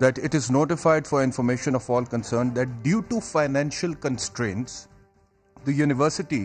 that it is notified for information of all concerned that due to financial constraints the university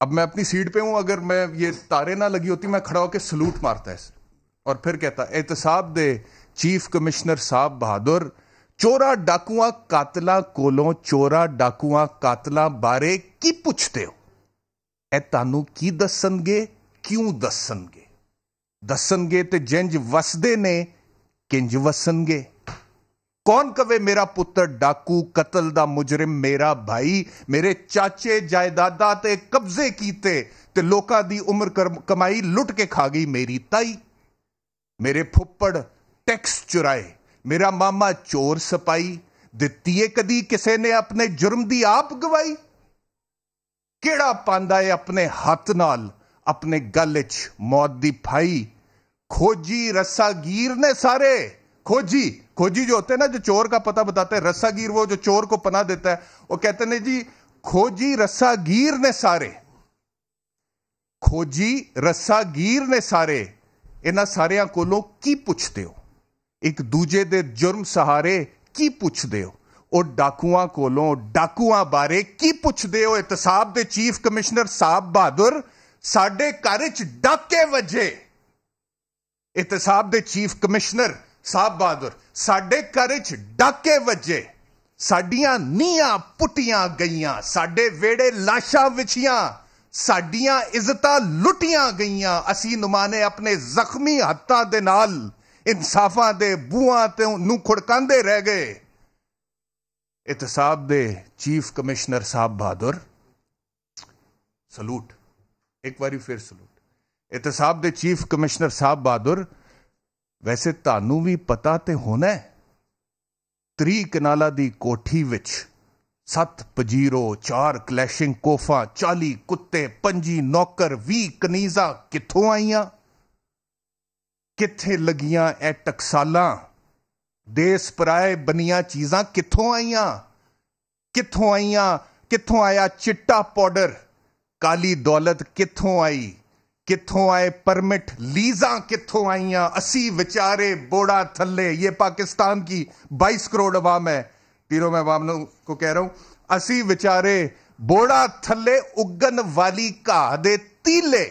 اب میں اپنی set پہ ہوں، اگر میں یہ تارے نہ لگی ہوتی میں کھڑا ہو کے سلوٹ مارتا ہے اور پھر کہتا احتساب دے چیف کمشنر صاحب بہادر، چورا ڈاکواں قاتلاں کولوں چورا ڈاکواں قاتلاں بارے کی پوچھتے ہو؟ اے تانوں کی دسن گے، کیوں دسن گے؟ دسن گے تے جنج وسدے نے کنج وسن گے؟ کون کہے میرا پتر ڈاکو قتل دا مجرم میرا بھائی، میرے چاچے جائیداداں تے قبضے کیتے تے لوکاں دی عمر کمائی لٹ کے کھا گئی میری تائی، میرے پھپڑ ٹیکس چرائے، میرا ماما چور سپائی، دتی ہے کدی کسے نے اپنے جرم دی آپ گوائی؟ کیڑا پاندا ہے اپنے ہاتھ نال اپنے گل وچ موت دی پھائی؟ کھوجی رسا گیر نے سارے، کھوجی جو ہوتے ہیں نا جو چور کا پتہ بتاتے ہیں، رسا گیر وہ جو چور کو پناہ دیتا ہے، وہ کہتے ہیں جی کھوجی رسا گیر نے سارے، کھوجی رسا گیر نے سارے، انہاں ساریاں کولوں کی پوچھتے ہو؟ ایک دوجے دے جرم سہارے کی پوچھ دے ہو؟ او ڈاکواں کولوں ڈاکواں بارے کی پوچھ دے ہو؟ احتساب دے چیف کمشنر صاحب بہادر، ساڈے گھر وچ ڈاکے وجے، احتساب دے چیف کمشنر صاحب بہادر، ساڈے گھر وچ ڈاکے وجے، ساڈیاں نیاں پٹیاں گئیاں، ساڈے ویڑے لاشاں وچھیاں، ساڈیاں عزتاں لٹیاں گئیاں، اسی نمانے اپنے زخمی ہتھاں دے نال انصافاں دے بوئاں تے نو کھڑکاندے رہ گئے۔ احتساب دے چیف کمشنر صاحب بہادر، سلوٹ، ایک باری پھر سلوٹ۔ احتساب دے چیف کمشنر صاحب بہادر، ویسے تانوں بھی پتا تے ہونا ہے 3 کنالا دی کوٹھی وچ 7 پجیرو، 4 کلیشنگ کوفاں، 40 کتے، 25 نوکر، 20 کنیزاں کتھوں آئیاں؟ کتھے لگیاں اے ٹکسالاں؟ دیس پرائے بنیاں چیزاں کتھوں آئیاں؟ کتھوں آئیاں؟ کتھوں آیا چٹا پاؤڈر؟ کالی دولت کتھوں آئی؟ کتھوں آئے پرمٹ لیزاں کتھوں آئیاں؟ اسی وچارے بوڑا تھلے، یہ پاکستان کی 22 کروڑ عوام ہے، تینوں میں عوام کو کہہ رہا ہوں، اسی وچارے بوڑا تھلے اگن والی گھا دے تیلے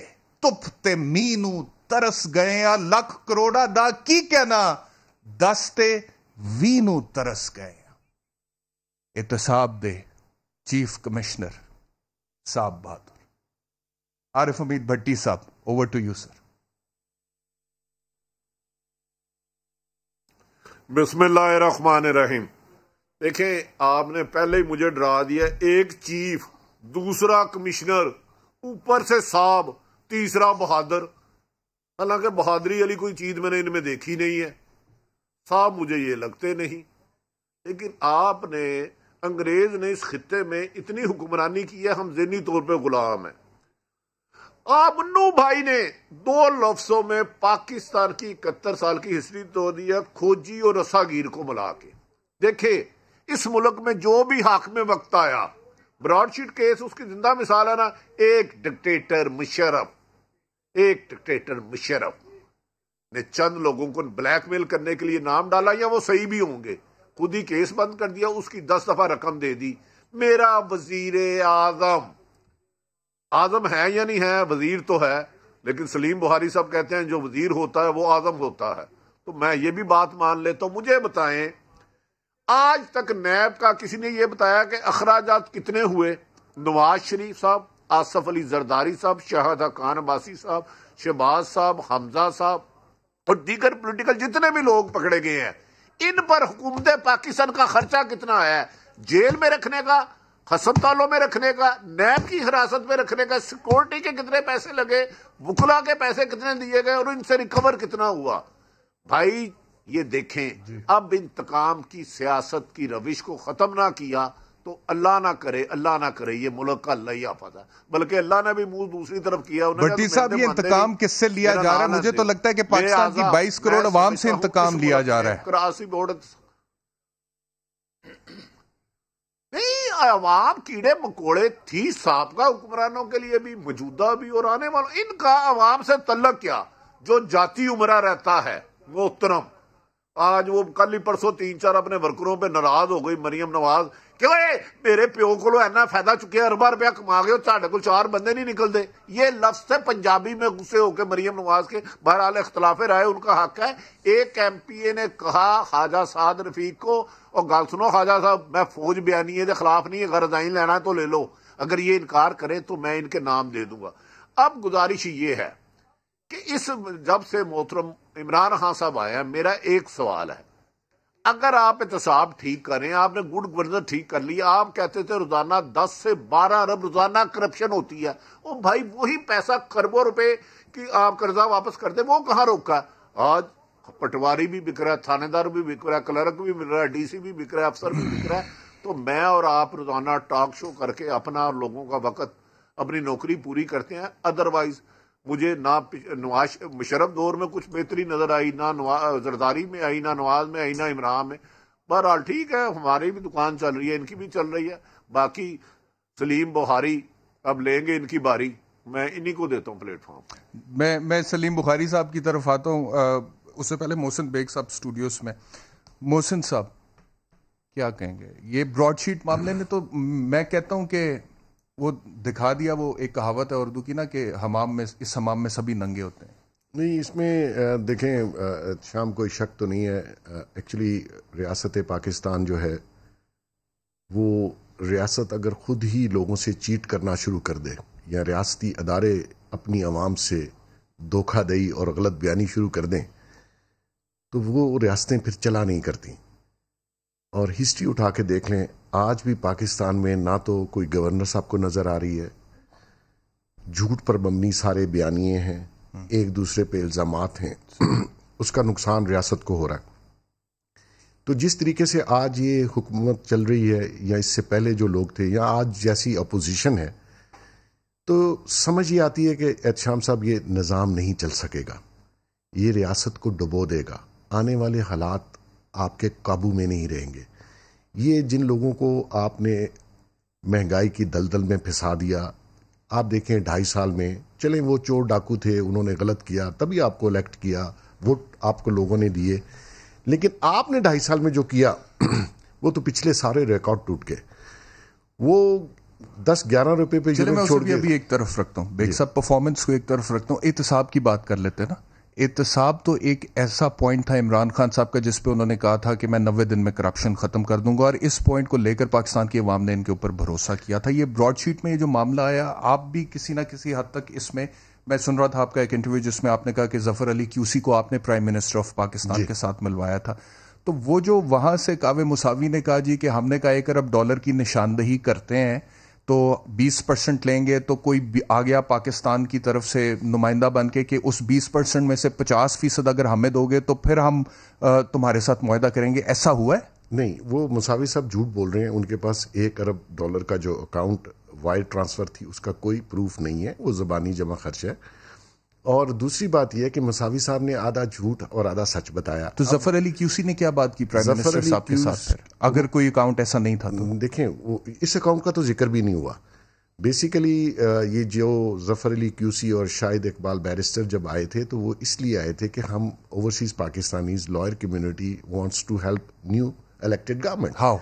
تپ تے مینو ترس گئے ہیں، لکھ کروڑا دا کی کہنا، 10 تے 20 نو ترس گئے ہیں۔ احتساب دے چیف کمشنر صاحب بہادر۔ عارف حمید بھٹی صاحب، اوور ٹو یو سر۔ بسم اللہ الرحمن الرحیم۔ دیکھیں، آپ نے پہلے ہی مجھے ڈرا دیا، ایک چیف، دوسرا کمشنر، اوپر سے صاحب، تیسرا بہادر۔ حالانکہ بہادری والی کوئی چیز میں نے ان میں دیکھی نہیں ہے، صاحب مجھے یہ لگتے نہیں، لیکن آپ نے، انگریز نے اس خطے میں اتنی حکمرانی کی ہے، ہم ذہنی طور پہ غلام ہیں۔ آپ منو بھائی نے 2 لفظوں میں پاکستان کی 71 سال کی ہسٹری توڑ دیا، کھوجی اور رسا گیر کو ملا کے۔ دیکھیں، اس ملک میں جو بھی حاکم وقت آیا، براڈ شیٹ کیس اس کی زندہ مثال ہے نا، ایک ڈکٹیٹر مشرف نے چند لوگوں کو بلیک میل کرنے کے لیے نام ڈالا، یا وہ صحیح بھی ہوں گے، خود ہی کیس بند کر دیا، اس کی 10 دفعہ رقم دے دی۔ میرا وزیر اعظم ہے یا نہیں ہے؟ وزیر تو ہے، لیکن سلیم بخاری صاحب کہتے ہیں جو وزیر ہوتا ہے وہ اعظم ہوتا ہے، تو میں یہ بھی بات مان لیتا ہوں۔ مجھے بتائیں، آج تک نیب کا کسی نے یہ بتایا کہ اخراجات کتنے ہوئے؟ نواز شریف صاحب، آصف علی زرداری صاحب، شاہدہ خان عباسی صاحب، شہباز صاحب، حمزہ صاحب اور دیگر پولیٹیکل جتنے بھی لوگ پکڑے گئے ہیں، ان پر حکومت پاکستان کا خرچہ کتنا ہے؟ جیل میں رکھنے کا، ہسپتالوں میں رکھنے کا، نیب کی حراست میں رکھنے کا، سیکورٹی کے کتنے پیسے لگے، وکلا کے پیسے کتنے دیے گئے، اور ان سے ریکور کتنا ہوا؟ بھائی یہ دیکھیں، اب انتقام کی سیاست کی روش کو ختم نہ کیا تو اللہ نہ کرے یہ ملک کا اللہ ہی حافظ ہے، بلکہ اللہ نے بھی منہ دوسری طرف کیا۔ بھٹی صاحب، یہ انتقام کس سے لیا جا رہا ہے؟ مجھے تو لگتا ہے کہ پاکستان کی 22 کروڑ عوام سے انتقام لیا جا رہا ہے۔ کراسی بورڈ نہیں، عوام کیڑے مکوڑے تھی سابقہ حکمرانوں کے لیے بھی، موجودہ بھی اور آنے والوں، ان کا عوام سے تعلق کیا؟ جو جاتی عمرہ رہتا ہے محترم، آج وہ کل ہی پرسوں 3-4 اپنے ورکروں پہ ناراض ہو گئی مریم نواز کہ میرے پیو کو اینا فائدہ چکے اربا روپیہ کما گئے ساڈے کو 4 بندے نہیں نکلتے. یہ لفظ سے پنجابی میں غصے ہو کے مریم نواز کے. بہرحال اختلاف رائے ان کا حق ہے. ایک ایم پی اے نے کہا خواجہ سعد رفیق کو، اور گل سنو خواجہ صاحب، میں فوج بیانیے کے خلاف نہیں، اگر رضائیں لینا ہے تو لے لو، اگر یہ انکار کریں تو میں ان کے نام دے دوں گا. اب گزارش یہ ہے کہ اس جب سے محترم عمران خان صاحب آئے ہیں، میرا ایک سوال ہے. اگر آپ احتساب ٹھیک کریں، آپ نے گڈ گورننس ٹھیک کر لی، آپ کہتے تھے روزانہ 10 سے 12 ارب روزانہ کرپشن ہوتی ہے، وہ بھائی وہی پیسہ کروڑوں روپے کی آپ قرضہ واپس کر دیں، وہ کہاں روکا؟ آج پٹواری بھی بک رہا ہے، تھانے دار بھی بک رہا ہے، کلرک بھی مل رہا ہے، ڈی سی بھی بک رہا ہے، افسر بھی بک رہا ہے. تو میں اور آپ روزانہ ٹاک شو کر کے اپنا اور لوگوں کا وقت، اپنی نوکری پوری کرتے ہیں. ادروائز مجھے نہ نواز مشرف دور میں کچھ بہتری نظر آئی، نہ زرداری میں آئی، نہ نواز میں آئی، نہ عمران میں. بہرحال ٹھیک ہے، ہماری بھی دکان چل رہی ہے، ان کی بھی چل رہی ہے. باقی سلیم بخاری اب لیں گے ان کی باری، میں انہی کو دیتا ہوں پلیٹ فارم. میں سلیم بخاری صاحب کی طرف آتا ہوں. اس سے پہلے محسن بیگ صاحب اسٹوڈیوز میں. محسن صاحب کیا کہیں گے یہ براڈ شیٹ معاملے نے؟ تو میں کہتا ہوں کہ وہ دکھا دیا، وہ ایک کہاوت ہے اردو کی نا کہ اس حمام میں سبھی ننگے ہوتے ہیں. نہیں، اس میں دیکھیں شام کوئی شک تو نہیں ہے. ایکچولی ریاست پاکستان جو ہے وہ ریاست اگر خود ہی لوگوں سے چیٹ کرنا شروع کر دے، یا ریاستی ادارے اپنی عوام سے دھوکہ دہی اور غلط بیانی شروع کر دیں، تو وہ ریاستیں پھر چلا نہیں کرتی. اور ہسٹری اٹھا کے دیکھ لیں، آج بھی پاکستان میں نہ تو کوئی گورنر صاحب کو نظر آ رہی ہے، جھوٹ پر مبنی سارے بیانیے ہیں، ایک دوسرے پہ الزامات ہیں، اس کا نقصان ریاست کو ہو رہا ہے. تو جس طریقے سے آج یہ حکومت چل رہی ہے، یا اس سے پہلے جو لوگ تھے، یا آج جیسی اپوزیشن ہے، تو سمجھ یہ آتی ہے کہ احتشام صاحب یہ نظام نہیں چل سکے گا، یہ ریاست کو ڈبو دے گا، آنے والے حالات آپ کے قابو میں نہیں رہیں گے. یہ جن لوگوں کو آپ نے مہنگائی کی دلدل میں پھنسا دیا، آپ دیکھیں 2.5 سال میں، چلیں وہ چور ڈاکو تھے، انہوں نے غلط کیا، تبھی آپ کو الیکٹ کیا، ووٹ آپ کو لوگوں نے دیے، لیکن آپ نے 2.5 سال میں جو کیا وہ تو پچھلے سارے ریکارڈ ٹوٹ گئے. وہ 10-11 روپے پہ چلے میں اسے بھی ابھی ایک طرف رکھتا ہوں، بیگ صاحب پرفارمنس کو ایک طرف رکھتا ہوں. احتساب کی بات کر لیتے ہیں نا. احتساب تو ایک ایسا پوائنٹ تھا عمران خان صاحب کا جس پہ انہوں نے کہا تھا کہ میں 90 دن میں کرپشن ختم کر دوں گا، اور اس پوائنٹ کو لے کر پاکستان کی عوام نے ان کے اوپر بھروسہ کیا تھا. یہ براڈ شیٹ میں یہ جو معاملہ آیا، آپ بھی کسی نہ کسی حد تک اس میں سن رہا تھا آپ کا ایک انٹرویو جس میں آپ نے کہا کہ ظفر علی QC کو آپ نے پرائم منسٹر آف پاکستان کے ساتھ ملوایا تھا. تو وہ جو وہاں سے کاوے مساوی نے کہا جی کہ ہم نے کہا $1 ارب کی نشاندہی کرتے ہیں تو 20% لیں گے، تو کوئی آ گیا پاکستان کی طرف سے نمائندہ بن کے کہ اس 20% میں سے 50% اگر ہمیں دو گے تو پھر ہم تمہارے ساتھ معاہدہ کریں گے. ایسا ہوا ہے؟ نہیں، وہ مساوی صاحب جھوٹ بول رہے ہیں. ان کے پاس $1 ارب کا جو اکاؤنٹ وائر ٹرانسفر تھی اس کا کوئی پروف نہیں ہے، وہ زبانی جمع خرچ ہے. اور دوسری بات یہ ہے کہ مساوی صاحب نے آدھا جھوٹ اور آدھا سچ بتایا. تو ظفر علی QC نے کیا بات کی پرائم منسٹر صاحب کے ساتھ پھر؟ اگر کوئی اکاؤنٹ ایسا نہیں تھا تو دیکھیں، اس اکاؤنٹ کا تو ذکر بھی نہیں ہوا. بیسیکلی یہ جو ظفر علی QC اور شاہد اقبال بیرسٹر جب آئے تھے تو وہ اس لیے آئے تھے کہ ہم overseas Pakistanis lawyer community wants to help new elected government. How?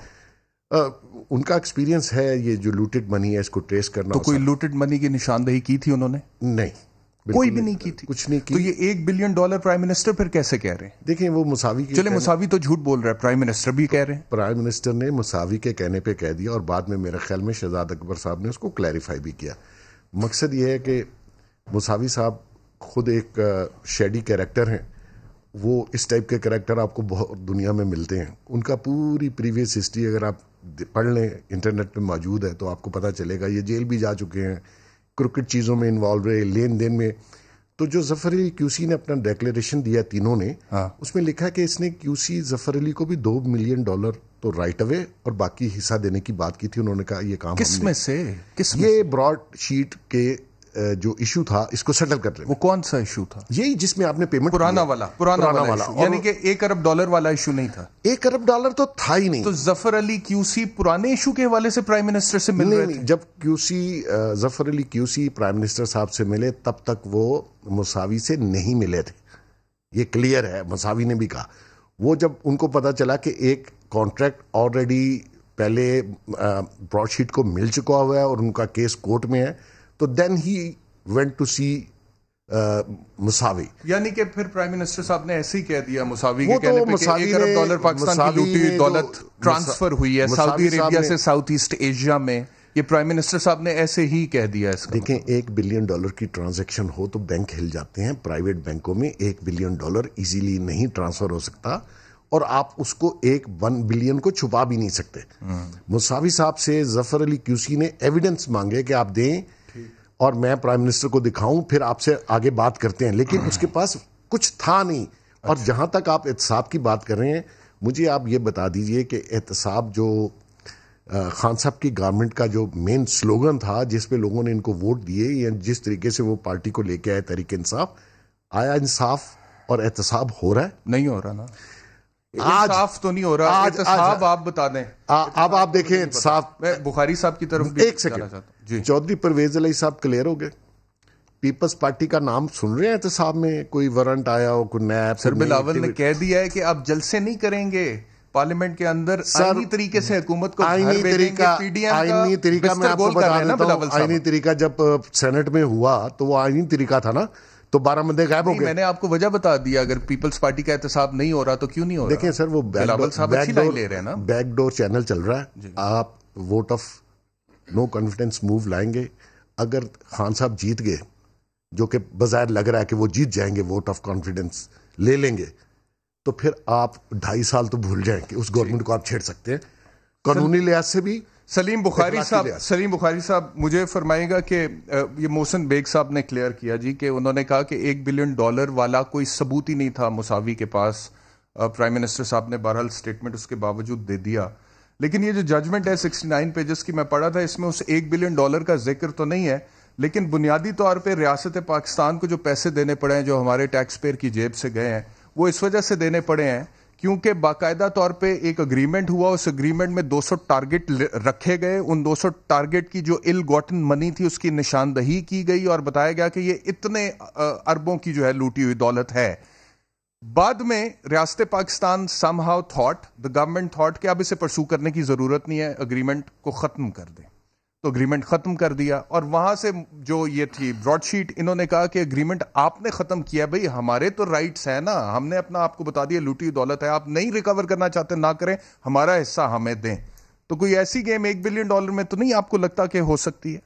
ان کا ایکسپیرینس ہے یہ جو لوٹڈ منی ہے اس کو ٹریس کرنا. تو کوئی لوٹڈ منی کی نشاندہی کی تھی انہوں نے؟ نہیں، کوئی بھی نہیں کی تھی، کچھ نہیں کی. تو یہ $1 بلین پرائم منسٹر پھر کیسے کہہ رہے ہیں؟ دیکھیں، وہ مساوی کے چلے مساوی تو جھوٹ بول رہا ہے، پرائم منسٹر بھی کہہ رہے ہیں. پرائم منسٹر نے مساوی کے کہنے پہ کہہ دیا، اور بعد میں میرے خیال میں شہزاد اکبر صاحب نے اس کو کلیریفائی بھی کیا. مقصد یہ ہے کہ مساوی صاحب خود ایک شیڈی کیریکٹر ہیں. وہ اس ٹائپ کے کیریکٹر آپ کو بہت دنیا میں ملتے ہیں. ان کا پوری پریویس ہسٹری اگر آپ پڑھ لیں، انٹرنیٹ پہ موجود ہے، تو آپ کو پتہ چلے گا. یہ جیل بھی جا چکے ہیں، کرکٹ چیزوں میں انوالو رہے، لین دین میں. تو جو ظفر علی QC نے اپنا ڈیکلیریشن دیا تینوں نے، اس میں لکھا کہ اس نے QC ظفر علی کو بھی $2 ملین تو رائٹ اوے اور باقی حصہ دینے کی بات کی تھی. انہوں نے کہا یہ کام کس میں سے؟ یہ براڈ شیٹ کے جو ایشو تھا اس کو سیٹل کر لیں. وہ کون سا ایشو تھا؟ یہی جس میں آپ نے پیمنٹ پرانا والا یعنی کہ $1 ارب والا ایشو نہیں تھا. $1 ارب تو تھا ہی نہیں. تو ظفر علی QC پرانے ایشو کے حوالے سے پرائم منسٹر سے مل رہے تھے؟ جب ظفر علی QC پرائم منسٹر صاحب سے ملے تب تک وہ مساوی سے نہیں ملے تھے. یہ کلیئر ہے، مساوی نے بھی کہا. وہ جب ان کو پتا چلا کہ ایک کانٹریکٹ آلریڈی پہلے براڈ شیٹ کو مل چکا ہوا ہے اور ان کا کیس کورٹ میں ہے, تو دین ہی وینٹ ٹو سی مساوی. یعنی کہ پھر پرائم منسٹر صاحب نے ایسے ہی کہہ دیا مساوی کے کہنے پہ کہ $1 ارب پاکستان کی لوٹی دولت ٹرانسفر ہوئی ہے سعودی عربیہ سے ساؤتھ ایسٹ ایشیا میں. یہ پرائم منسٹر صاحب نے ایسے ہی کہہ دیا. اس کا دیکھیں $1 بلین کی ٹرانزیکشن ہو تو بینک ہل جاتے ہیں. پرائیویٹ بینکوں میں $1 بلین ایزیلی نہیں ٹرانسفر ہو سکتا, اور آپ اس کو 1 بلین کو چھپا بھی نہیں سکتے. مساوی صاحب سے ظفر علی QC نے ایویڈنس مانگے کہ آپ دیں اور میں پرائم منسٹر کو دکھاؤں, پھر آپ سے آگے بات کرتے ہیں, لیکن اس کے پاس کچھ تھا نہیں. اور جہاں تک آپ احتساب کی بات کر رہے ہیں, مجھے آپ یہ بتا دیجئے کہ احتساب جو خان صاحب کی گورنمنٹ کا جو مین سلوگن تھا جس پہ لوگوں نے ان کو ووٹ دیے, یا جس طریقے سے وہ پارٹی کو لے کے آئے تحریک انصاف, آیا انصاف اور احتساب ہو رہا ہے؟ نہیں ہو رہا نا. انصاف تو نہیں ہو رہا. احتساب آپ بتا دیں. اب آپ دیکھیں انصاف. میں بخاری صاحب کی طرف ایک سیکنڈ, چودھری پرویز علیہ صاحب کلیئر ہو گئے. پیپلز پارٹی کا نام سن رہے ہیں احتساب میں؟ کوئی وارنٹ آیا ہو, کوئی نیب؟ سر بلاول نے کہہ دیا ہے کہ آپ جلسے نہیں کریں گے پارلیمنٹ کے اندر, آئینی طریقے سے حکومت کو آئینی طریقہ میں آپ کو بتا دیتا ہوں. آئینی طریقہ جب سینٹ میں ہوا تو وہ آئینی طریقہ تھا نا, تو 12 بندے غائب ہو گئے. میں نے آپ کو وجہ بتا دیا, اگر پیپلز پارٹی کا احتساب نہیں ہو رہا تو کیوں نہیں ہو رہا؟ دیکھیں سر, وہ بیک ڈور چینل چل رہا ہے. آپ vote of no confidence move لائیں گے. اگر خان صاحب جیت گئے, جو کہ بظاہر لگ رہا ہے کہ وہ جیت جائیں گے, ووٹ آف کانفیڈنس لے لیں گے, تو پھر آپ 2.5 سال تو بھول جائیں کہ اس گورنمنٹ کو آپ چھیڑ سکتے ہیں قانونی لحاظ سے بھی. سلیم بخاری صاحب مجھے فرمائے گا کہ یہ محسن بیگ صاحب نے کلیئر کیا جی کہ انہوں نے کہا کہ $1 بلین والا کوئی ثبوت ہی نہیں تھا مساوی کے پاس. پرائم منسٹر صاحب نے بہرحال سٹیٹمنٹ اس کے باوجود دے دیا, لیکن یہ جو ججمنٹ ہے 69 پیجز کی میں پڑھا تھا, اس میں اس $1 بلین کا ذکر تو نہیں ہے, لیکن بنیادی طور پہ ریاست پاکستان کو جو پیسے دینے پڑے ہیں جو ہمارے ٹیکس پیئر کی جیب سے گئے ہیں, وہ اس وجہ سے دینے پڑے ہیں کیونکہ باقاعدہ طور پہ ایک اگریمنٹ ہوا. اس اگریمنٹ میں 200 ٹارگٹ رکھے گئے. ان 200 ٹارگٹ کی جو ill gotten منی تھی اس کی نشاندہی کی گئی اور بتایا گیا کہ یہ اتنے اربوں کی جو ہے لوٹی ہوئی دولت ہے. بعد میں ریاست Pakistan somehow thought, the government thought کہ اب اسے پرسو کرنے کی ضرورت نہیں ہے, اگریمنٹ کو ختم کر دیں. تو اگریمنٹ ختم کر دیا, اور وہاں سے جو یہ تھی براڈ شیٹ, انہوں نے کہا کہ اگریمنٹ آپ نے ختم کیا. بھئی ہمارے تو رائٹس ہیں نا, ہم نے اپنا آپ کو بتا دیا لوٹی دولت ہے, آپ نہیں ریکور کرنا چاہتے نہ کریں, ہمارا حصہ ہمیں دیں. تو کوئی ایسی گیم $1 بلین میں تو نہیں آپ کو لگتا کہ ہو سکتی ہے؟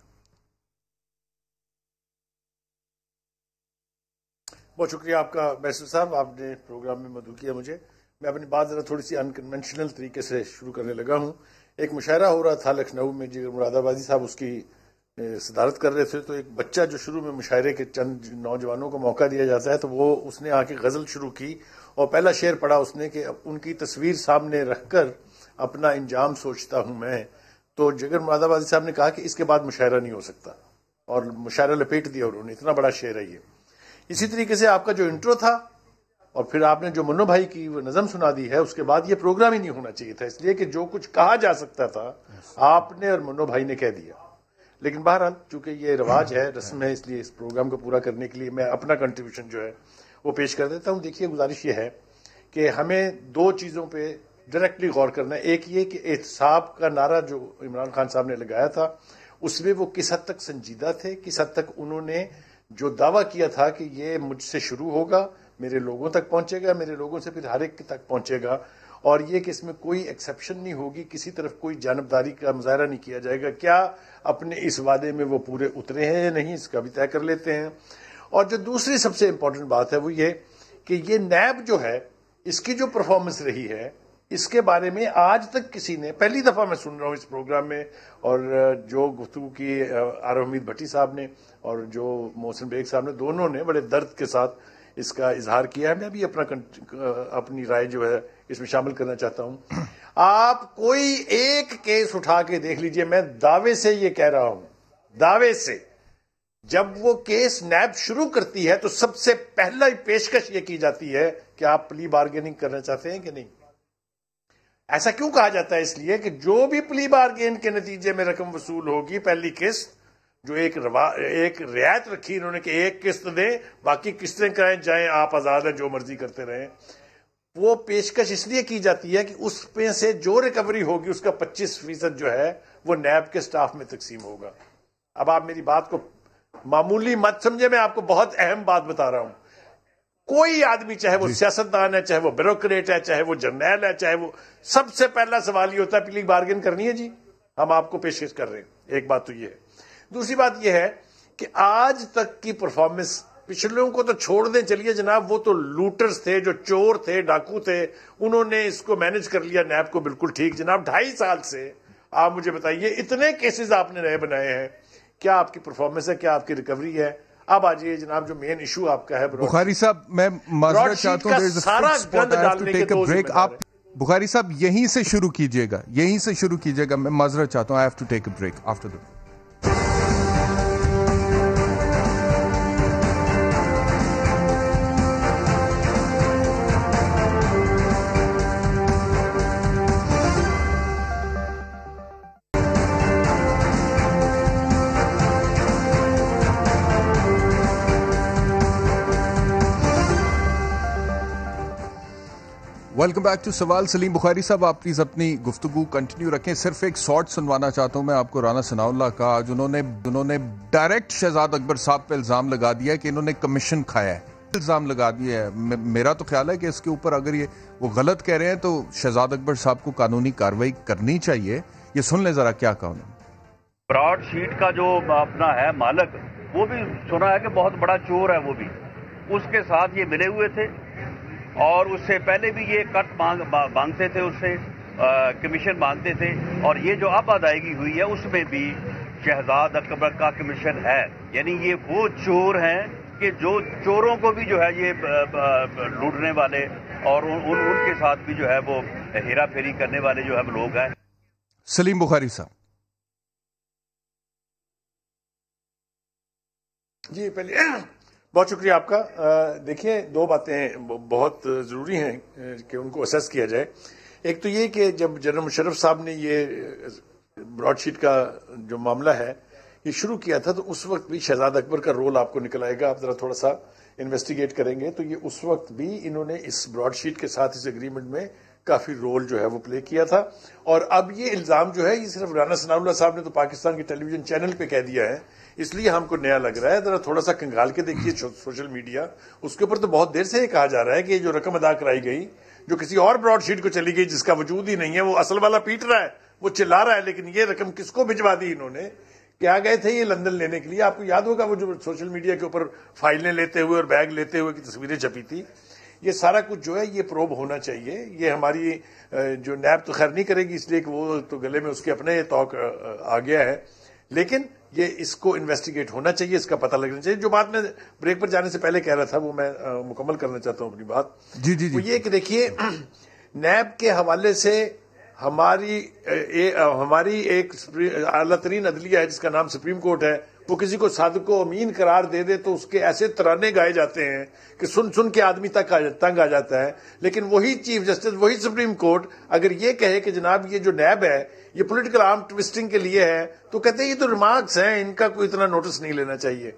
بہت شکریہ آپ کا بیسل صاحب, آپ نے پروگرام میں مدعو کیا مجھے. میں اپنی بات ذرا تھوڑی سی انکنونشنل طریقے سے شروع کرنے لگا ہوں. ایک مشاعرہ ہو رہا تھا لکھنؤ میں, جگر مراد آبادی صاحب اس کی صدارت کر رہے تھے. تو ایک بچہ جو شروع میں مشاعرے کے چند نوجوانوں کو موقع دیا جاتا ہے, تو وہ اس نے آ کے غزل شروع کی اور پہلا شعر پڑھا اس نے کہ ان کی تصویر سامنے رکھ کر اپنا انجام سوچتا ہوں میں. تو جگر مراد آبادی صاحب نے کہا کہ اس کے بعد مشاعرہ نہیں ہو سکتا, اور مشاعرہ لپیٹ دیا انہوں نے. اتنا بڑا شعر ہے یہ. اسی طریقے سے آپ کا جو انٹرو تھا اور پھر آپ نے جو منو بھائی کی وہ نظم سنا دی ہے, اس کے بعد یہ پروگرام ہی نہیں ہونا چاہیے تھا, اس لیے کہ جو کچھ کہا جا سکتا تھا آپ نے اور منو بھائی نے کہہ دیا. لیکن بہرحال چونکہ یہ رواج ہے, رسم ہے, اس لیے اس پروگرام کو پورا کرنے کے لیے میں اپنا کنٹریبیوشن جو ہے وہ پیش کر دیتا ہوں. دیکھیے, گزارش یہ ہے کہ ہمیں 2 چیزوں پہ ڈائریکٹلی غور کرنا ہے. ایک یہ کہ احتساب کا نعرہ جو عمران خان صاحب نے لگایا تھا, اس میں وہ کس حد تک سنجیدہ تھے, کس حد تک انہوں نے جو دعویٰ کیا تھا کہ یہ مجھ سے شروع ہوگا, میرے لوگوں تک پہنچے گا, میرے لوگوں سے پھر ہر ایک تک پہنچے گا, اور یہ کہ اس میں کوئی ایکسیپشن نہیں ہوگی, کسی طرف کوئی جانبداری کا مظاہرہ نہیں کیا جائے گا. کیا اپنے اس وعدے میں وہ پورے اترے ہیں یا نہیں, اس کا بھی طے کر لیتے ہیں. اور جو دوسری سب سے امپورٹنٹ بات ہے وہ یہ کہ یہ نیب جو ہے, اس کی جو پرفارمنس رہی ہے, اس کے بارے میں آج تک کسی نے, پہلی دفعہ میں سن رہا ہوں اس پروگرام میں, اور جو گفتگو کی عارف حمید بھٹی صاحب نے اور جو محسن بیگ صاحب نے, دونوں نے بڑے درد کے ساتھ اس کا اظہار کیا ہے. میں بھی اپنی رائے جو ہے اس میں شامل کرنا چاہتا ہوں. آپ کوئی ایک کیس اٹھا کے دیکھ لیجئے, میں دعوے سے یہ کہہ رہا ہوں, دعوے سے, جب وہ کیس نیب شروع کرتی ہے تو سب سے پہلا ہی پیشکش یہ کی جاتی ہے کہ آپ پلی بارگیننگ کرنا چاہتے ہیں کہ نہیں. ایسا کیوں کہا جاتا ہے؟ اس لیے کہ جو بھی پلی بارگین کے نتیجے میں رقم وصول ہوگی, پہلی قسط جو ایک رعایت رکھی انہوں نے کہ ایک قسط دیں, باقی قسطیں کرائیں, جائیں آپ آزاد ہیں, جو مرضی کرتے رہیں. وہ پیشکش اس لیے کی جاتی ہے کہ اس میں سے جو ریکوری ہوگی اس کا 25% جو ہے وہ نیب کے سٹاف میں تقسیم ہوگا. اب آپ میری بات کو معمولی مت سمجھے, میں آپ کو بہت اہم بات بتا رہا ہوں. کوئی آدمی, چاہے وہ سیاستدان ہے, چاہے وہ بیوروکریٹ ہے, چاہے وہ جرنیل ہے, چاہے وہ, سب سے پہلا سوال یہ ہوتا ہے پلی بارگین کرنی ہے جی, ہم آپ کو پیشکش کر رہے ہیں. ایک بات تو یہ ہے. دوسری بات یہ ہے کہ آج تک کی پرفارمنس, پچھلوں کو تو چھوڑ دیں, چلیے جناب, وہ تو لوٹرز تھے, جو چور تھے, ڈاکو تھے, انہوں نے اس کو مینج کر لیا نیب کو. بالکل ٹھیک جناب. 2.5 سال سے آپ مجھے بتائیے اتنے کیسز آپ نے نئے بنائے ہیں, کیا آپ کی پرفارمنس ہے, کیا آپ کی ریکوری ہے؟ اب آجیے جناب, جو مین ایشو آپ کا ہے بخاری صاحب, میں معذرت چاہتا ہوں, سارا گند ڈالنے کے دو ذمہ دار ہیں. بخاری صاحب یہیں سے شروع کیجئے گا, یہیں سے شروع کیجئے گا. میں معذرت چاہتا ہوں, I have to take a break after the welcome back to سوال. سلیم بخاری صاحب, آپ پلیز اپنی گفتگو کنٹینیو رکھیں. صرف ایک شارٹ سنوانا چاہتا ہوں میں آپ کو رانا ثناء اللہ کا, آج انہوں نے ڈائریکٹ شہزاد اکبر صاحب پہ الزام لگا دیا ہے کہ انہوں نے کمیشن کھایا ہے. الزام لگا دیا ہے. میرا تو خیال ہے کہ اس کے اوپر اگر یہ وہ غلط کہہ رہے ہیں تو شہزاد اکبر صاحب کو قانونی کارروائی کرنی چاہیے. یہ سن لیں ذرا کیا کہا انہوں نے. براڈ شیٹ کا جو اپنا ہے مالک, وہ بھی سنا ہے کہ بہت بڑا چور ہے, وہ بھی اس کے ساتھ یہ ملے ہوئے تھے, اور اس سے پہلے بھی یہ کٹ مانگتے تھے, اس سے کمیشن مانگتے تھے, اور یہ جو اب ادائیگی ہوئی ہے اس میں بھی شہزاد اکبر کا کمیشن ہے. یعنی یہ وہ چور ہیں کہ جو چوروں کو بھی جو ہے یہ لوٹنے والے, اور ان کے ساتھ بھی جو ہے وہ ہیرا پھیری کرنے والے جو ہے وہ لوگ ہیں. سلیم بخاری صاحب. جی پہلے بہت شکریہ آپ کا. دیکھیے, دو باتیں بہت ضروری ہیں کہ ان کو اسیس کیا جائے. ایک تو یہ کہ جب جنرل مشرف صاحب نے یہ براڈ شیٹ کا جو معاملہ ہے یہ شروع کیا تھا, تو اس وقت بھی شہزاد اکبر کا رول آپ کو نکل آئے گا. آپ ذرا تھوڑا سا انویسٹیگیٹ کریں گے تو یہ اس وقت بھی انہوں نے اس براڈ شیٹ کے ساتھ اس ایگریمنٹ میں کافی رول جو ہے وہ پلے کیا تھا. اور اب یہ الزام جو ہے یہ صرف رانا ثناء اللہ صاحب نے تو پاکستان کے ٹیلی ویژن چینل پہ کہہ دیا ہے, اس لیے ہم کو نیا لگ رہا ہے. ذرا تھوڑا سا کنگال کے دیکھیے سوشل میڈیا, اس کے اوپر تو بہت دیر سے یہ کہا جا رہا ہے کہ جو رقم ادا کرائی گئی جو کسی اور براڈ شیٹ کو چلی گئی جس کا وجود ہی نہیں ہے, وہ اصل والا پیٹ رہا ہے, وہ چلا رہا ہے, لیکن یہ رقم کس کو بھجوا دی انہوں نے. کیا گئے تھے یہ لندن لینے کے لیے؟ آپ کو یاد ہوگا وہ جو سوشل میڈیا کے اوپر فائلیں لیتے ہوئے اور بیگ لیتے ہوئے کی تصویریں چھپی تھی. یہ سارا کچھ جو ہے یہ پروب ہونا چاہیے. یہ ہماری جو نیب تو خیر نہیں کرے گی, اس لیے کہ وہ تو گلے میں اس کے اپنے توق آ گیا ہے, لیکن یہ اس کو انویسٹیگیٹ ہونا چاہیے, اس کا پتہ لگنا چاہیے. جو بات میں بریک پر جانے سے پہلے کہہ رہا تھا وہ میں مکمل کرنا چاہتا ہوں اپنی بات. جی وہ یہ کہ دیکھیے, نیب کے حوالے سے ہماری ایک اعلیٰ ترین عدلیہ ہے جس کا نام سپریم کورٹ ہے, وہ کسی کو صادق و امین قرار دے دے تو اس کے ایسے ترانے گائے جاتے ہیں کہ سن سن کے آدمی تنگ آ جاتا ہے. لیکن وہی چیف جسٹس, وہی سپریم کورٹ اگر یہ کہے کہ جناب یہ جو نیب ہے یہ پولیٹیکل آرم ٹوسٹنگ کے لیے ہے, تو کہتے ہیں یہ تو ریمارکس ہیں, ان کا کوئی اتنا نوٹس نہیں لینا چاہیے.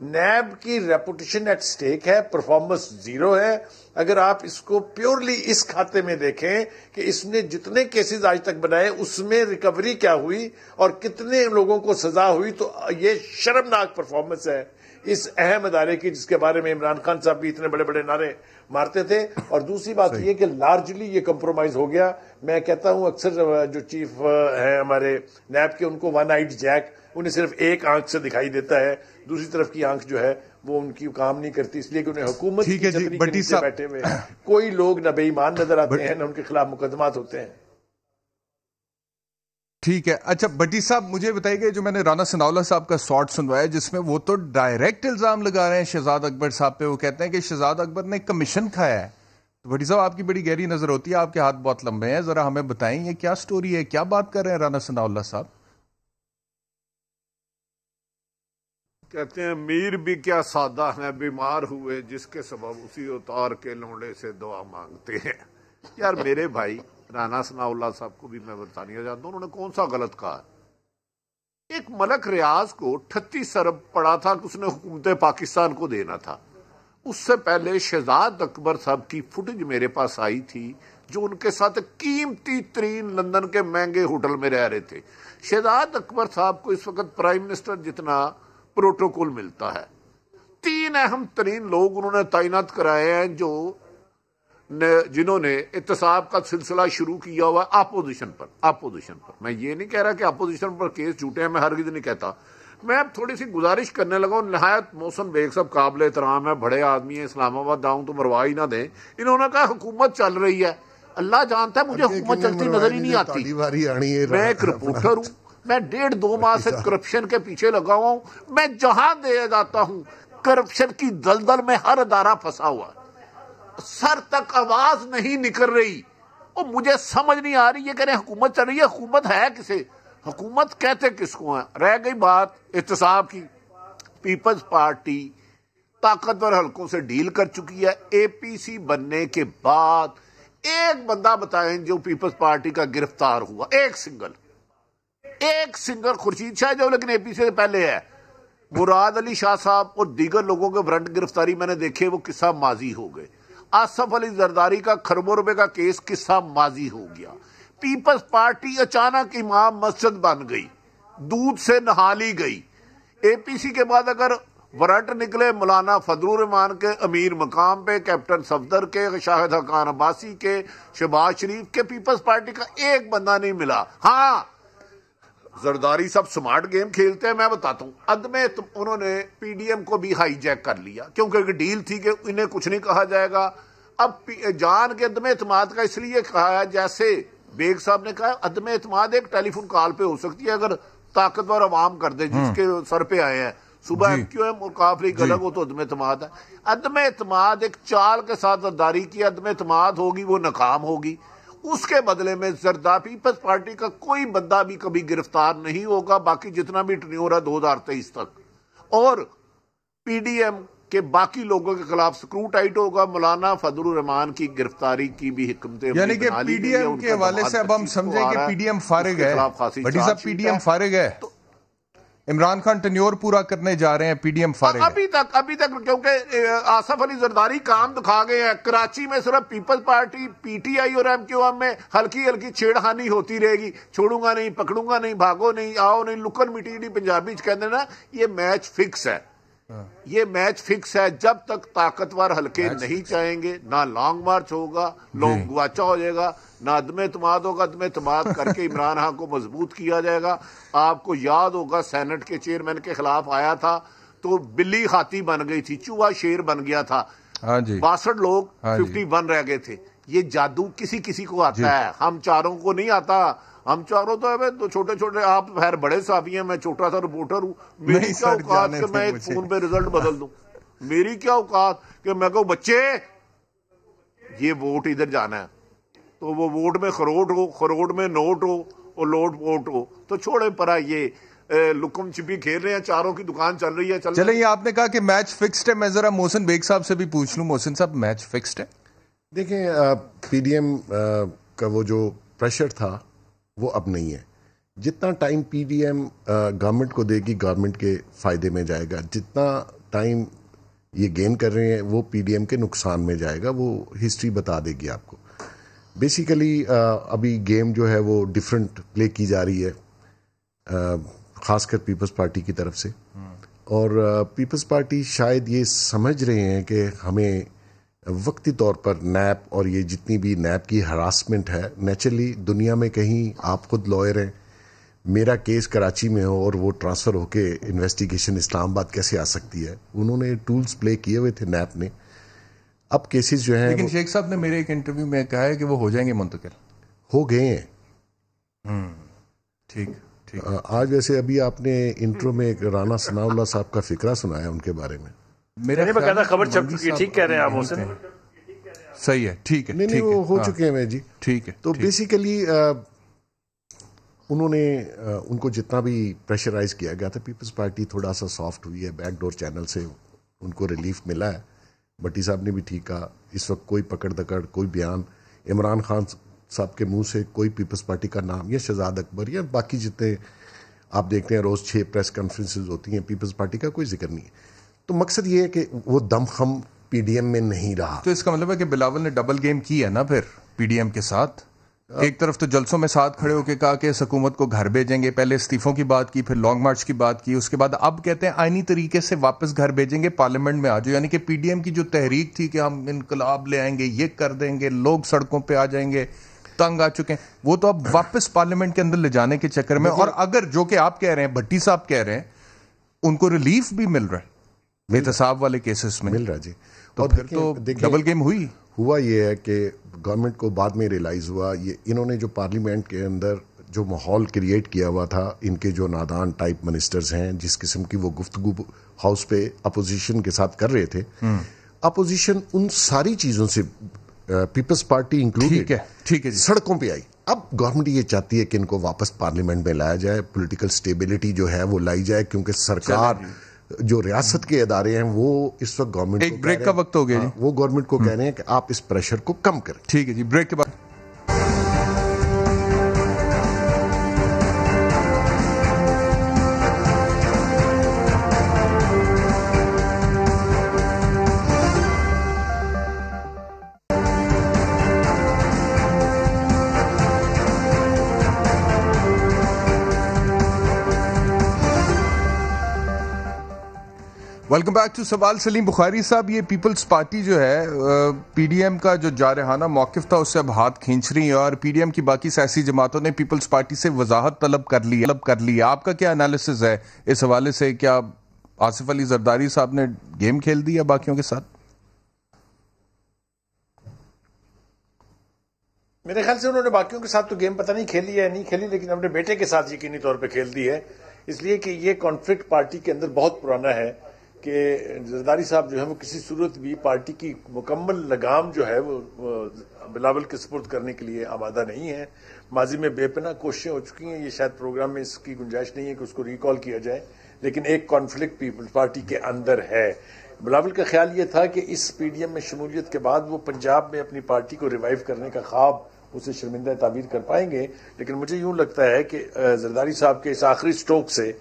نیب کی ریپوٹیشن ایٹ سٹیک ہے, پرفارمنس زیرو ہے. اگر آپ اس کو پیورلی اس کھاتے میں دیکھیں کہ اس نے جتنے کیسز آج تک بنائے اس میں ریکوری کیا ہوئی اور کتنے لوگوں کو سزا ہوئی, تو یہ شرمناک پرفارمنس ہے اس اہم ادارے کی جس کے بارے میں عمران خان صاحب بھی اتنے بڑے بڑے نعرے مارتے تھے. اور دوسری بات یہ کہ لارجلی یہ کمپرومائز ہو گیا. میں کہتا ہوں اکثر جو چیف ہیں ہمارے نیب کے, ان کو ون آئیڈ جیک, انہیں صرف ایک آنکھ سے دکھائی دیتا ہے, دوسری طرف کی آنکھ جو ہے وہ ان کی کام نہیں کرتی, اس لیے کہ انہیں حکومت کی چھتری کے نیچے بیٹھے ہوئے کوئی لوگ نہ بے ایمان نظر آتے ہیں نہ ان کے خلاف مقدمات ہوتے ہیں. ٹھیک ہے. اچھا بٹی صاحب, مجھے بتائیے کہ جو میں نے رانا ثناء اللہ صاحب کا شارٹ سنوایا جس میں وہ تو ڈائریکٹ الزام لگا رہے ہیں شہزاد اکبر صاحب پہ, وہ کہتے ہیں کہ شہزاد اکبر نے کمیشن کھایا ہے. تو بٹی صاحب آپ کی بڑی گہری نظر ہوتی ہے, آپ کے ہاتھ بہت لمبے ہیں, ذرا ہمیں بتائیں یہ کیا سٹوری ہے, کیا بات کر رہے ہیں رانا ثناء اللہ صاحب. کہتے ہیں میر بھی کیا سادہ ہیں, بیمار ہوئے جس کے سبب اسی اتار کے لونڈے سے دعا مانگتے ہیں. یار میرے بھائی رانا ثناء اللہ صاحب کو بھی میں برطانیہ جانتا ہوں, انہوں نے کون سا غلط کہا. ایک ملک ریاض کو 38 ارب پڑا تھا کہ اس نے حکومت پاکستان کو دینا تھا, اس سے پہلے شہزاد اکبر صاحب کی فوٹیج میرے پاس آئی تھی جو ان کے ساتھ قیمتی ترین لندن کے مہنگے ہوٹل میں رہ رہے تھے. شہزاد اکبر صاحب کو اس وقت پرائم منسٹر جتنا پروٹوکول ملتا ہے. 3 اہم ترین لوگ انہوں نے تعینات کرائے ہیں جنہوں نے احتساب کا سلسلہ شروع کیا ہوا اپوزیشن پر. میں یہ نہیں کہہ رہا کہ اپوزیشن پر کیس جھوٹے ہیں, میں ہرگز نہیں کہتا. میں اب تھوڑی سی گزارش کرنے لگا ہوں. نہایت محسن بیگ صاحب قابل احترام ہے, بڑے آدمی ہیں, اسلام آباد آؤں تو مروا ہی نہ دیں. انہوں نے کہا حکومت چل رہی ہے. اللہ جانتا ہے مجھے حکومت چلتی نظر ہی نہیں آتی. میں ایک رپورٹر ہوں, میں 1.5-2 ماہ سے کرپشن کے پیچھے لگا ہوا ہوں. میں جہاں دے جاتا ہوں کرپشن کی دلدل میں ہر ادارہ پھنسا ہوا, سر تک آواز نہیں نکل رہی. اور مجھے سمجھ نہیں آ رہی یہ کہہ رہے ہیں حکومت چل رہی ہے. حکومت ہے کسے؟ حکومت کہتے کس کو ہیں؟ رہ گئی بات احتساب کی. پیپلز پارٹی طاقتور حلقوں سے ڈیل کر چکی ہے. اے پی سی بننے کے بعد ایک بندہ بتائیں جو پیپلز پارٹی کا گرفتار ہوا, ایک سنگل خورشید شاہ جو لیکن اے پی سی سے پہلے ہے. مراد علی شاہ صاحب اور دیگر لوگوں کے ورنٹ گرفتاری میں نے دیکھے, وہ قصہ ماضی ہو گئے. آصف علی زرداری کا کھربوں روپے کا کیس قصہ ماضی ہو گیا. پیپلز پارٹی اچانک امام مسجد بن گئی, دودھ سے نہا لی گئی. اے پی سی کے بعد اگر ورنٹ نکلے مولانا فضل الرحمان کے امیر مقام پہ, کیپٹن صفدر کے, شاہد حقان عباسی کے, شہباز شریف کے, پیپلز پارٹی کا ایک بندہ نہیں ملا. ہاں زرداری سب سمارٹ گیم کھیلتے ہیں, میں بتاتا ہوں. انہوں نے پی ڈی ایم کو بھی ہائی جیک کر لیا کیونکہ ایک ڈیل تھی کہ انہیں کچھ نہیں کہا جائے گا. اب جان کے عدم اعتماد کا اس لیے کہا ہے, جیسے بیگ صاحب نے کہا, عدم اعتماد ایک ٹیلی فون کال پہ ہو سکتی ہے اگر طاقتور عوام کر دے جس کے سر پہ آئے ہیں. صبح ایم کیو ایم اور کافر لیگ الگ ہو تو عدم اعتماد ہے. عدم اعتماد ایک چال کے ساتھ غداری کی عدم اعتماد ہوگی, وہ ناکام ہوگی. اس کے بدلے میں پیپلز پارٹی کا کوئی بندہ بھی کبھی گرفتار نہیں ہوگا, باقی جتنا بھی ٹرینیور ہے 2023 تک. اور پی ڈی ایم کے باقی لوگوں کے خلاف سکرو ٹائٹ ہوگا. مولانا فضل الرحمان کی گرفتاری کی بھی حکمتیں, یعنی کہ پی ڈی ایم کے حوالے سے اب ہم سمجھیں کہ پی ڈی ایم فارغ ہے. بھٹی صاحب پی ڈی ایم فارغ ہے, عمران خان ٹینیور پورا کرنے جا رہے ہیں, پی ڈی ایم فارغ ابھی تک کیونکہ آصف علی زرداری کام دکھا گئے ہیں. کراچی میں صرف Peoples Party, P T I اور ایم کیو ایم میں ہلکی چھیڑ خانی ہوتی رہے گی. چھوڑوں گا نہیں, پکڑوں گا نہیں, بھاگو نہیں, آؤ نہیں, لکن مٹی نہیں پنجابی کہتے ہیں نا. یہ میچ فکس ہے, یہ میچ فکس ہے. جب تک طاقتور حلقے نہیں چاہیں گے, نہ لانگ مارچ ہوگا, لانگ گواچا ہو جائے گا, نہ عدم اعتماد ہوگا. عدم اعتماد کر کے عمران خان کو مضبوط کیا جائے گا. آپ کو یاد ہوگا سینٹ کے چیئرمین کے خلاف آیا تھا تو بلی ہاتھی بن گئی تھی, چوہا شیر بن گیا تھا. 62 لوگ 51 رہ گئے تھے. یہ جادو کسی کو آتا ہے, ہم چاروں کو نہیں آتا. ہم چاروں تو چھوٹے چھوٹے, آپ خیر بڑے صحافی ہیں, میں چھوٹا سا رپورٹر ہوں. میری کیا اوقات کہ میں ایک فون پہ رزلٹ بدل دوں؟ میری کیا اوقات کہ میں کہوں بچے یہ ووٹ ادھر جانا ہے, تو وہ ووٹ میں خروٹ میں نوٹ ہو اور لوٹ ووٹ ہو, تو چھوڑے پرا. یہ لکم چھپی کھیل رہے ہیں, چاروں کی دکان چل رہی ہے. چلیں, یہ آپ نے کہا کہ میچ فکسڈ ہے, میں ذرا محسن بیگ صاحب سے بھی پوچھ لوں. محسن صاحب, میچ فکسڈ ہے؟ دیکھیں, پی ڈی ایم کا وہ جو پریشر تھا وہ اب نہیں ہے. جتنا time P D M government کو دے گی, گورنمنٹ کے فائدے میں جائے گا. جتنا ٹائم یہ گین کر رہے ہیں وہ پی ڈی ایم کے نقصان میں جائے گا. وہ ہسٹری بتا دے گی آپ کو. بیسیکلی ابھی گیم جو ہے وہ ڈیفرنٹ پلے کی جا رہی ہے, خاص کر پیپلز پارٹی کی طرف سے. اور پیپلز پارٹی شاید یہ سمجھ رہے ہیں کہ ہمیں وقتی طور پر نیب اور یہ جتنی بھی نیب کی ہراسمنٹ ہے, نیچرلی دنیا میں کہیں آپ خود لائر ہیں, میرا کیس کراچی میں ہو اور وہ ٹرانسفر ہو کے انویسٹیگیشن اسلام آباد کیسے آ سکتی ہے؟ انہوں نے ٹولز پلے کیے ہوئے تھے نیب نے. اب کیسز جو ہیں, لیکن شیخ صاحب نے میرے ایک انٹرویو میں کہا ہے کہ وہ ہو جائیں گے منتقل. ہو گئے ہیں. ٹھیک. آج ویسے ابھی آپ نے انٹرو میں رانا ثناء اللہ صاحب کا فکرہ سنایا ان کے بارے میں. میرا خبر چھپ چکی ہے. ٹھیک کہہ رہے ہیں آپ محسن, صحیح ہے. ٹھیک ہے, نہیں وہ ہو چکے ہیں جی. ٹھیک ہے. تو بیسیکلی انہوں نے ان کو جتنا بھی پریشرائز کیا گیا تھا, پیپلز پارٹی تھوڑا سا سافٹ ہوئی ہے. بیک ڈور چینل سے ان کو ریلیف ملا ہے. بھٹی صاحب نے بھی ٹھیک کہا, اس وقت کوئی پکڑ دکڑ, کوئی بیان عمران خان صاحب کے منہ سے کوئی پیپلز پارٹی کا نام یا شہزاد اکبر یا باقی جتنے آپ دیکھتے ہیں روز 6 پریس کانفرنسز ہوتی ہیں, پیپلز پارٹی کا کوئی ذکر نہیں ہے. تو مقصد یہ ہے کہ وہ دم خم پی ڈی ایم میں نہیں رہا. تو اس کا مطلب ہے کہ بلاول نے ڈبل گیم کی ہے نا پھر پی ڈی ایم کے ساتھ. ایک طرف تو جلسوں میں ساتھ کھڑے ہو کے کہا کہ اس حکومت کو گھر بھیجیں گے, پہلے استعفوں کی بات کی, پھر لانگ مارچ کی بات کی, اس کے بعد اب کہتے ہیں آئینی طریقے سے واپس گھر بھیجیں گے, پارلیمنٹ میں آ جاؤ. یعنی کہ پی ڈی ایم کی جو تحریک تھی کہ ہم انقلاب لے آئیں گے, یہ کر دیں گے, لوگ سڑکوں پہ آ جائیں گے, تنگ آ چکے ہیں, وہ تو اب واپس پارلیمنٹ کے اندر لے جانے کے چکر میں. اور اگر جو کہ آپ کہہ رہے ہیں, بھٹی صاحب کہہ رہے ہیں, ان کو ریلیف بھی مل رہا ہے احتساب والے کیسز میں, مل رہا جی. تو پھر تو ڈبل گیم ہوا یہ ہے کہ گورنمنٹ کو بعد میں ریلائز ہوا, یہ انہوں نے جو پارلیمنٹ کے اندر جو ماحول کریٹ کیا ہوا تھا, ان کے جو نادان ٹائپ منسٹرز ہیں, جس قسم کی وہ گفتگو ہاؤس پہ اپوزیشن کے ساتھ کر رہے تھے, اپوزیشن ان ساری چیزوں سے پیپلز پارٹی انکلوڈیڈ ٹھیک ہے سڑکوں پہ آئی. اب گورنمنٹ یہ چاہتی ہے کہ ان کو واپس پارلیمنٹ میں لایا جائے, پولیٹیکل سٹیبلٹی جو ہے وہ لائی جائے, کیونکہ سرکار جو ریاست کے ادارے ہیں وہ اس وقت گورنمنٹ ایک بریک کا وقت ہو گیا, وہ گورنمنٹ کو کہہ رہے ہیں کہ آپ اس پریشر کو کم کریں. ٹھیک ہے جی, بریک کے بعد ویلکم بیک ٹو سوال. سلیم بخاری صاحب, یہ پیپلز پارٹی جو ہے پی ڈی ایم کا جو جارحانہ موقف تھا اس سے اب ہاتھ کھینچ رہی ہے, اور پی ڈی ایم کی باقی سیاسی جماعتوں نے پیپلز پارٹی سے وضاحت طلب کر لی. آپ کا کیا انالیسز ہے اس حوالے سے؟ کیا آصف علی زرداری صاحب نے گیم کھیل دی ہے باقیوں کے ساتھ؟ میرے خیال سے انہوں نے باقیوں کے ساتھ تو گیم پتہ نہیں کھیلی ہے نہیں کھیلی, لیکن اپنے بیٹے کے ساتھ یقینی طور پہ کھیل دی ہے, اس لیے کہ یہ کانفلکٹ پارٹی کے اندر بہت پرانا ہے کہ زرداری صاحب جو ہے وہ کسی صورت بھی پارٹی کی مکمل لگام جو ہے وہ بلاول کے سپرد کرنے کے لیے آمادہ نہیں ہے. ماضی میں بے پناہ کوششیں ہو چکی ہیں, یہ شاید پروگرام میں اس کی گنجائش نہیں ہے کہ اس کو ریکال کیا جائے, لیکن ایک کانفلکٹ پیپلز پارٹی کے اندر ہے. بلاول کا خیال یہ تھا کہ اس پی ڈی ایم میں شمولیت کے بعد وہ پنجاب میں اپنی پارٹی کو ریوائیو کرنے کا خواب اسے شرمندہ تعبیر کر پائیں گے, لیکن مجھے یوں لگتا ہے کہ زرداری صاحب کے اس آخری سٹروک سے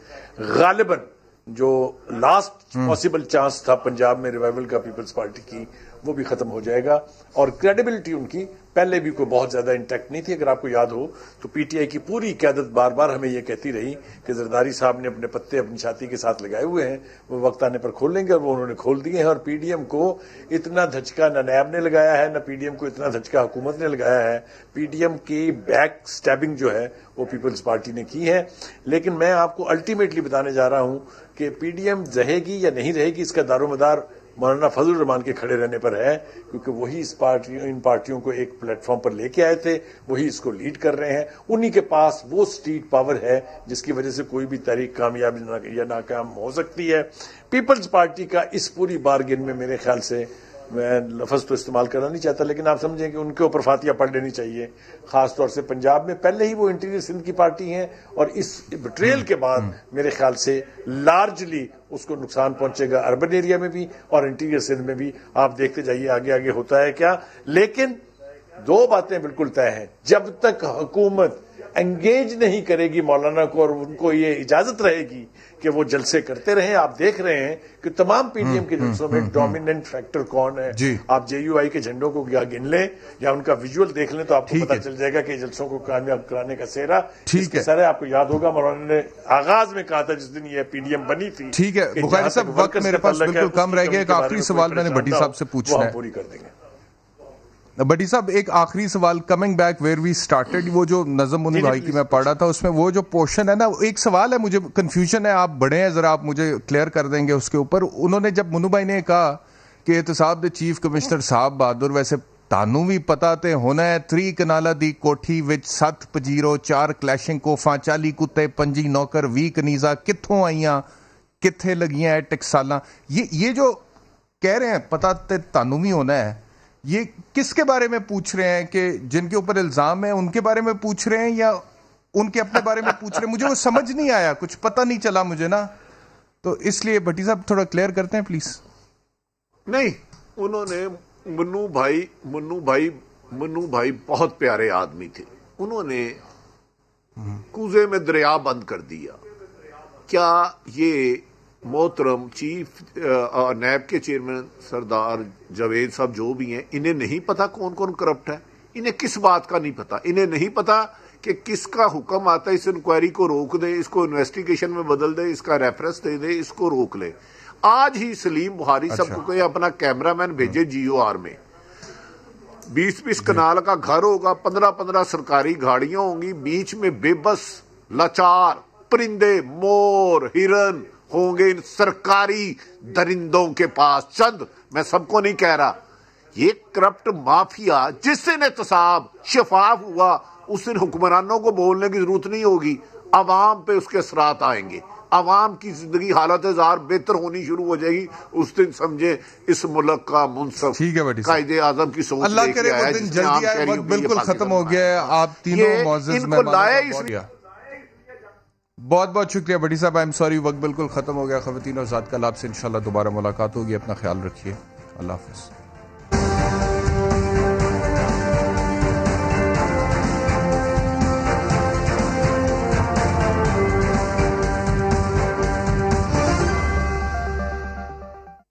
غالباً جو لاسٹ پاسبل چانس تھا پنجاب میں ریوائیول کا پیپلز پارٹی کی, وہ بھی ختم ہو جائے گا. اور کریڈیبلٹی ان کی پہلے بھی کوئی بہت زیادہ انٹیکٹ نہیں تھی. اگر آپ کو یاد ہو تو پی ٹی آئی کی پوری قیادت بار بار ہمیں یہ کہتی رہی کہ زرداری صاحب نے اپنے پتے اپنی چھاتی کے ساتھ لگائے ہوئے ہیں, وہ وقت آنے پر کھول لیں گے, اور وہ انہوں نے کھول دیے ہیں. اور پی ڈی ایم کو اتنا دھچکا نہ نیب نے لگایا ہے, نہ پی ڈی ایم کو اتنا دھچکا حکومت نے لگایا ہے. پی ڈی ایم کی بیک سٹیبنگ جو ہے وہ پیپلز پارٹی نے کی ہے. لیکن میں آپ کو الٹیمیٹلی بتانے جا رہا ہوں کہ پی ڈی ایم رہے گی یا نہیں رہے گی, اس کا دار و مدار مولانا فضل الرحمان کے کھڑے رہنے پر ہے, کیونکہ وہی ان پارٹیوں کو ایک پلیٹ فارم پر لے کے آئے تھے, وہی اس کو لیڈ کر رہے ہیں. انہی کے پاس وہ اسٹریٹ پاور ہے جس کی وجہ سے کوئی بھی تحریک کامیاب یا ناکام ہو سکتی ہے. پیپلز پارٹی کا اس پوری بارگین میں میرے خیال سے, میں لفظ تو استعمال کرنا نہیں چاہتا, لیکن آپ سمجھیں کہ ان کے اوپر فاتحہ پڑھ لینی چاہیے, خاص طور سے پنجاب میں. پہلے ہی وہ انٹیریئر سندھ کی پارٹی ہیں, اور اس بٹریل کے بعد میرے خیال سے لارجلی اس کو نقصان پہنچے گا اربن ایریا میں بھی اور انٹیریئر سندھ میں بھی. آپ دیکھتے جائیے آگے آگے ہوتا ہے کیا. لیکن دو باتیں بالکل طے ہیں, جب تک حکومت انگیج نہیں کرے گی مولانا کو, اور ان کو یہ اجازت رہے گی کہ وہ جلسے کرتے رہیں. آپ دیکھ رہے ہیں کہ تمام پی ڈی ایم کے جلسوں میں ڈومیننٹ فیکٹر کون ہے. آپ جے یو آئی کے جھنڈوں کو گن لیں یا ان کا ویژول دیکھ لیں تو آپ کو پتا چل جائے گا کہ جلسوں کو کامیاب کرانے کا سہرا کس کے سر ہے. آپ کو یاد ہوگا مولانا نے آغاز میں کہا تھا جس دن یہ پی ڈی ایم بنی تھی. ٹھیک ہے بخاری صاحب, وقت میرے پاس بالکل کم رہ گیا. ایک آخری سوال میں نے بھٹی صاحب سے پوچھنا ہے, پوری کر دیں گے. بٹی صاحب ایک آخری سوال, coming back where we started, وہ جو نظم منی بھائی کی میں پڑھ رہا تھا اس میں وہ جو پورشن ہے نا, ایک سوال ہے مجھے کنفیوژن ہے, آپ بڑے ہیں ذرا آپ مجھے کلیئر کر دیں گے اس کے اوپر. انہوں نے جب منو بھائی نے کہا کہ احتساب دے چیف کمشنر صاحب بہادر, ویسے تانوں بھی پتا تے ہونا ہے 3 کنالا دی کوٹھی وچ 7 پجیرو 4 کلیشنگ کوفاں 40 کتے 25 نوکر 20 کنیزاں کتھوں آئیاں کتھے لگیاں ہے ٹکسالاں. یہ جو کہہ رہے ہیں پتا تے تانوں بھی ہونا ہے, یہ کس کے بارے میں پوچھ رہے ہیں؟ کہ جن کے اوپر الزام ہے ان کے بارے میں پوچھ رہے ہیں یا ان کے اپنے بارے میں پوچھ رہے ہیں؟ مجھے وہ سمجھ نہیں آیا, کچھ پتہ نہیں چلا مجھے نا, تو اس لیے بھٹی صاحب تھوڑا کلیئر کرتے ہیں پلیز. نہیں, انہوں نے منو بھائی بہت پیارے آدمی تھے, انہوں نے کوزے میں دریا بند کر دیا. کیا یہ محترم چیف نیب کے چیئرمین سردار جاوید صاحب جو بھی ہیں، انہیں نہیں پتا کون کون کرپٹ ہے؟ انہیں کس بات کا نہیں پتا؟ انہیں نہیں پتا کہ کس کا حکم آتا ہے اس انکوائری کو روک دے، اس کو انویسٹیگیشن میں بدل دے، اس کا ریفرنس دے دے، اس کو روک لے؟ آج ہی سلیم بخاری صاحب کو کوئی اپنا کیمرہ مین بھیجے جی او آر میں، 20 کنال کا گھر ہوگا، 15 سرکاری گاڑیاں ہوں گی، بیچ میں بے بس لاچار پرندے، مور، ہرن ہوں گے ان سرکاری درندوں کے پاس چند، میں سب کو نہیں کہہ رہا۔ یہ کرپٹ مافیا جس دن احتساب شفاف ہوا اس دن حکمرانوں کو بولنے کی ضرورت نہیں ہوگی، عوام پہ اس کے اثرات آئیں گے، عوام کی زندگی حالت زار بہتر ہونی شروع ہو جائے گی۔ اس دن سمجھے اس ملک کا منصف قائد اعظم کی سوچ اللہ کرے وہ دن جلدی آئے۔ وقت بالکل ختم ہو گیا ہے، آپ تینوں معزز مہمانوں کو بہت بہت شکریہ بٹی صاحب۔ آئی ایم سوری، وقت بالکل ختم ہو گیا۔ خواتین اور حضرات، کل آپ سے انشاءاللہ دوبارہ ملاقات ہوگی، اپنا خیال رکھیے، اللہ حافظ۔